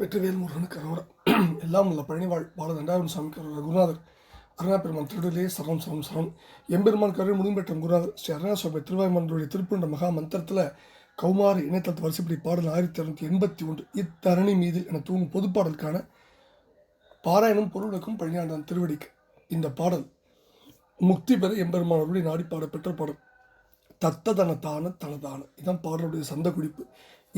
வெற்றிவேல் முருகனுக்கு அரோகரா. எல்லாம் உள்ள பழனிவாழ் பால தண்டாயுதன் சாமிக்கு அரோகரா. குருநாதர் அருணா பெருமான் திருடலே சரணம் சரணம் சரணம். எம்பெருமான் கருள் முடிம்பெற்ற குருநாதர் ஸ்ரீ அருணா சுவாமி திருவாய்மன்றுடைய திருப்புண்ட மகா மந்திரத்தில் கௌமாரி இணையதளத்து வரிசைப்படி பாடல் 1281 இத்தரணி மீது என தூங்கும் பொதுப்பாடலுக்கான பாராயணம் பொருளுக்கும் பழனியாண்டான் திருவடிக்கு. இந்த பாடல் முக்தி பெற எம்பெருமான் அருளை நாடி பாட பெற்ற பாடல். தத்ததனத்தான தனதான இதான் பாடலுடைய சந்த குறிப்பு.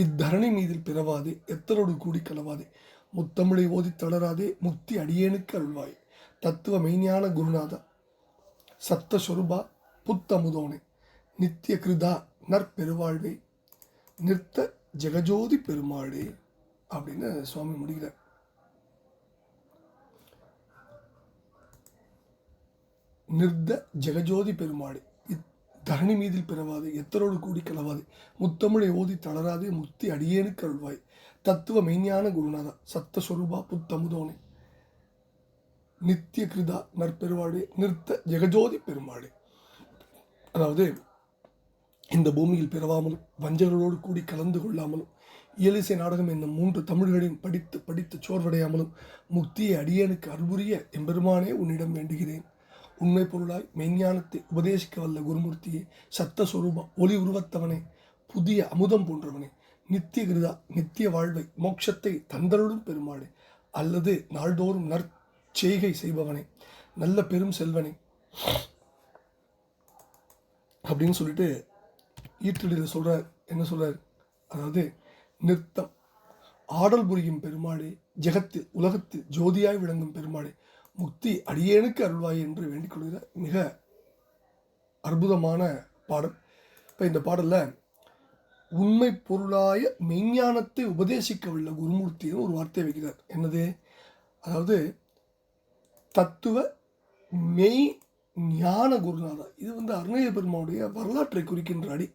இத்தரணி மீதில் பிறவாதே, எத்தரோடு கூடி கலவாதே, முத்தமிழை ஓதி தளராதே, முக்தி அடியேனுக்கு அருள்வாய். தத்துவ மெய்ஞான குருநாதா, சத்த சொருபா புத்தமுதோனே, நித்திய கிருதா நற்பெருவாழ்வே, நிறுத்த ஜெகஜோதி பெருமாளே அப்படின்னு சுவாமி முடிகிறார். நிர்த ஜெகஜோதி பெருமாளே, தரணி மீதில் பிறவாது, எத்தரோடு கூடி கலவாது, முத்தமிழை ஓதி தளராதே, முக்தி அடியேனுக்கு அருள்வாய். தத்துவ மெய்ஞான குருநாதா, சத்த சொரூபா புத்தமுதோனே, நித்திய கிருதா நற்பெருவாழே, நிறுத்த ஜெகஜோதி பெருமாளே. அதாவது இந்த பூமியில் பிறவாமலும் வஞ்சகர்களோடு கூடி கலந்து கொள்ளாமலும் இயலிசை நாடகம் என்னும் 3 தமிழ்களையும் படித்து படித்து சோர்வடையாமலும் முக்தியை அடியேனுக்கு அருள்புரிய எம்பெருமானே உன்னிடம் வேண்டுகிறேன். உண்மை பொருளாய் மெய்ஞானத்தை உபதேசிக்க வல்ல குருமூர்த்தியே, சத்த சொரூபா ஒளி உருவத்தவனே, புதிய அமுதம் போன்றவனே, நித்திய கிருதா நித்திய வாழ்வை மோட்சத்தை தந்தருளும் பெருமாளே, அல்லது நாள்தோறும் நற்செய்கை செய்பவனே, நல்ல பெரும் செல்வனே அப்படின்னு சொல்லிட்டு ஈற்றடியில் சொல்கிறார். என்ன சொல்கிறார்? அதாவது நிறுத்தம் ஆடல் புரியும் பெருமாளே, ஜெகத்தில் உலகத்தில் ஜோதியாய் விளங்கும் பெருமாளே, முக்தி அடியேனுக்கு அருள்வாய் என்று வேண்டிக் கொள்கிற மிக அற்புதமான பாடல். இப்போ இந்த பாடலில் உண்மை பொருளாய மெய்ஞானத்தை உபதேசிக்க உள்ள குருமூர்த்தின்னு ஒரு வார்த்தை வைக்கிறார். என்னது? அதாவது தத்துவ மெய் ஞான குருநாதா. இது அருணகிரி பெருமானுடைய வரலாற்றை குறிக்கின்ற அடி.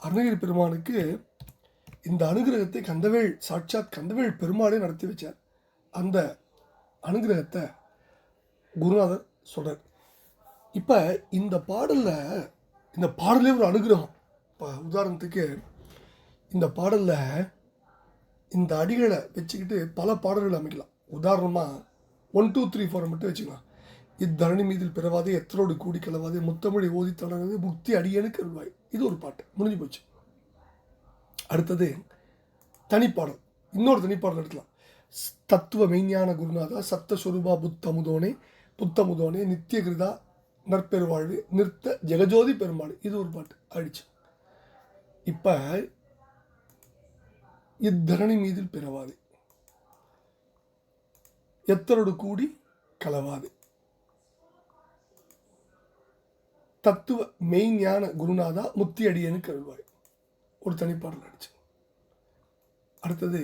அருணகிரி பெருமானுக்கு இந்த அனுகிரகத்தை கந்தவேள் சாட்சாத் கந்தவேள் பெருமாளே நடத்தி வச்சார். அந்த அனுகிரகத்தை குருநாதர் சொல்கிறார். இப்போ இந்த பாடலே ஒரு அனுகிரகம். இப்போ உதாரணத்துக்கு இந்த பாடலில் இந்த அடிகளை வச்சுக்கிட்டு பல பாடல்கள் அமைக்கலாம். உதாரணமாக 1 2 3 4 மட்டும் வச்சுக்கலாம். இத்தரணி மீதில் பிறவாதே, எத்தரோடு கூடி கலவாதே, முத்தமிழை ஓதி தளராதே, முக்தி அடியேனுக்கு அருள்வாய். இது ஒரு பாட்டு முடிஞ்சு போச்சு. அடுத்தது தனிப்பாடல். இன்னொரு தனிப்பாடல் எடுக்கலாம். தத்துவ மெய்ஞான குருநாதா, சத்த சொரூபா புத்தமுதோனே, நித்திய கிருதா நற்பெருவாழ்வு, நிறுத்த ஜெகஜோதி பெருமாள். இது ஒரு பாட்டு ஆயிடுச்சு. இப்போ இத்தரணி மீதில் பிறவாது, எத்தரோடு கூடி கலவாது, தத்துவ மெய்ஞான குருநாதா, முக்தி அடியேனுக்கு அருள்வாய். ஒரு தனிப்பாடல் ஆயிடுச்சு. அடுத்தது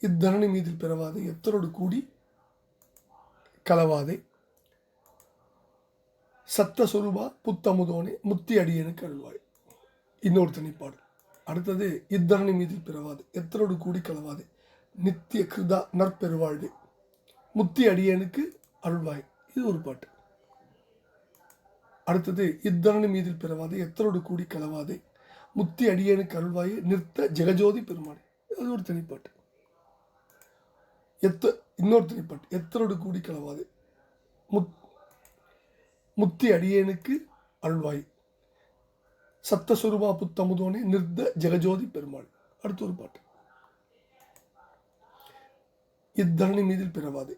இத்தரணி மீதில் பிறவாது, எத்தரோடு கூடி கலவாதே, சத்த சொரூபா புத்தமுதோனே, முக்தி அடியேனுக்கு அருள்வாய். இன்னொரு தனிப்பாடல். அடுத்தது இத்தரணி மீதில் பிறவாது, எத்தரோடு கூடி கலவாது, நித்திய கிருதா நற்பெருவாழ்வு, முக்தி அடியேனுக்கு அருள்வாய். இது ஒரு பாட்டு. அடுத்தது இத்தரணி மீதில் பிறவாது, எத்தரோடு கூடி கலவாதே, முக்தி அடியேனுக்கு அருள்வாய், நிறுத்த ஜெகஜோதி பெருமாள். அது ஒரு தனிப்பாட்டு. இன்னொரு தனிப்பாட்டு. எத்தரோடு கூடி கலவாது, முக்தி அடியேனுக்கு அருள்வாய், சத்த சொரூபா புத்தமுதோனே, நிர்த ஜெகஜோதி பெருமாள். அடுத்த ஒரு பாட்டு. இத்தரணி மீதில் பிறவாது,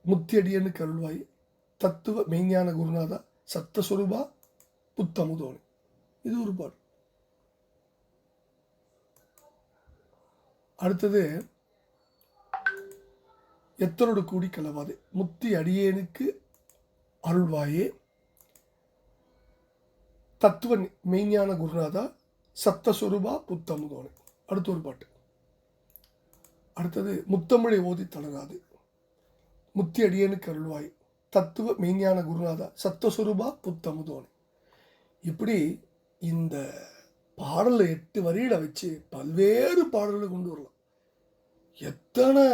முக்தி அடியேனுக்கு அருள்வாய், தத்துவ மெய்ஞான குருநாதா, சத்த சொரூபா புத்தமுதோனே. இது ஒரு பாட்டு. அடுத்தது எத்தரோடு கூடி கலவாது, முக்தி அடியேனுக்கு அருள்வாயே, தத்துவ மெய்ஞான குருநாதா, சத்த சொரூபா புத்தமுதோனே. அடுத்த ஒரு பாட்டு. அடுத்தது முத்தமிழை ஓதி தளராது, முக்தி அடியேனுக்கு அருள்வாய், தத்துவ மெய்ஞான குருநாதா, சத்த சொரூபா புத்தமுதோனே. இப்படி இந்த பாடலை 8 வரியில வச்சு பல்வேறு பாடல்களை கொண்டு வரலாம். எத்தனை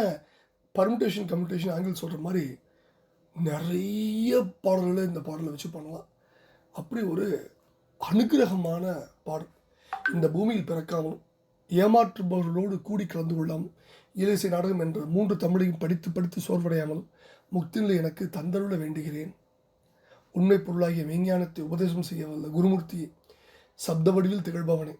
பர்முடேஷன் கம்யூட்டேஷன் ஆங்கிள் சொல்கிற மாதிரி நிறைய பாடல்களை இந்த பாடலை வச்சு பண்ணலாம். அப்படி ஒரு அனுகிரகமான பாடல். இந்த பூமியில் பிறக்காமலும் ஏமாற்றுபவர்களோடு கூடி கலந்து கொள்ளாமல் இயலிசை நாடகம் என்ற 3 தமிழையும் படித்து படித்து சோர்வடையாமலும் முக்தி நிலை எனக்கு தந்தருள வேண்டுகிறேன். உண்மை பொருளாகிய மெய்ஞானத்தை உபதேசம் செய்ய வல்ல குருமூர்த்தியை, சப்த வடிவில் திகழ்பவனே,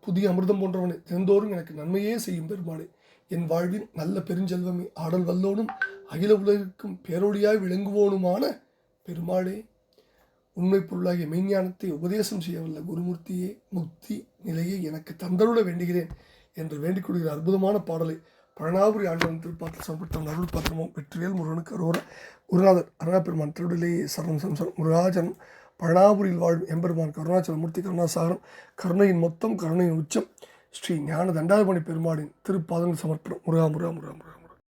புதிய அமிர்தம் போன்றவனே, தினந்தோறும் எனக்கு நன்மையே செய்யும் பெருமாளே, என் வாழ்வின் நல்ல பெருஞ்செல்வமே, ஆடல் வல்லோனும் அகில உலகிற்கும் பேரொழியாய் விளங்குவோனுமான பெருமாளே, உண்மை பொருளாகிய மெய்ஞானத்தை உபதேசம் செய்ய வல்ல குருமூர்த்தியே, முக்தி நிலையை எனக்கு தந்தருள வேண்டுகிறேன் என்று வேண்டிக் கொள்கிற அற்புதமான பாடலை பழனாபுரி ஆண்டவன் திருப்பாத்தில் சமர்ப்பித்த அருள் பாத்திரமும் வெற்றிவேல் முருகனுக்கு அரோரா. குருநாதர் அருணாபெருமான் திருவிடையிலேயே சரணம் சம்சரம். முருகாச்சலம் பழனாபுரியில் வாழும் எம்பெருமான் கருணாச்சலமூர்த்தி கருணாசாகரம், கருணையின் மொத்தம், கருணையின் உச்சம், ஸ்ரீ ஞான தண்டாயுதபாணி பெருமாளின் திருப்பாதங்கள் சமர்ப்பணம். முருகா முருகா முருகா முருகா.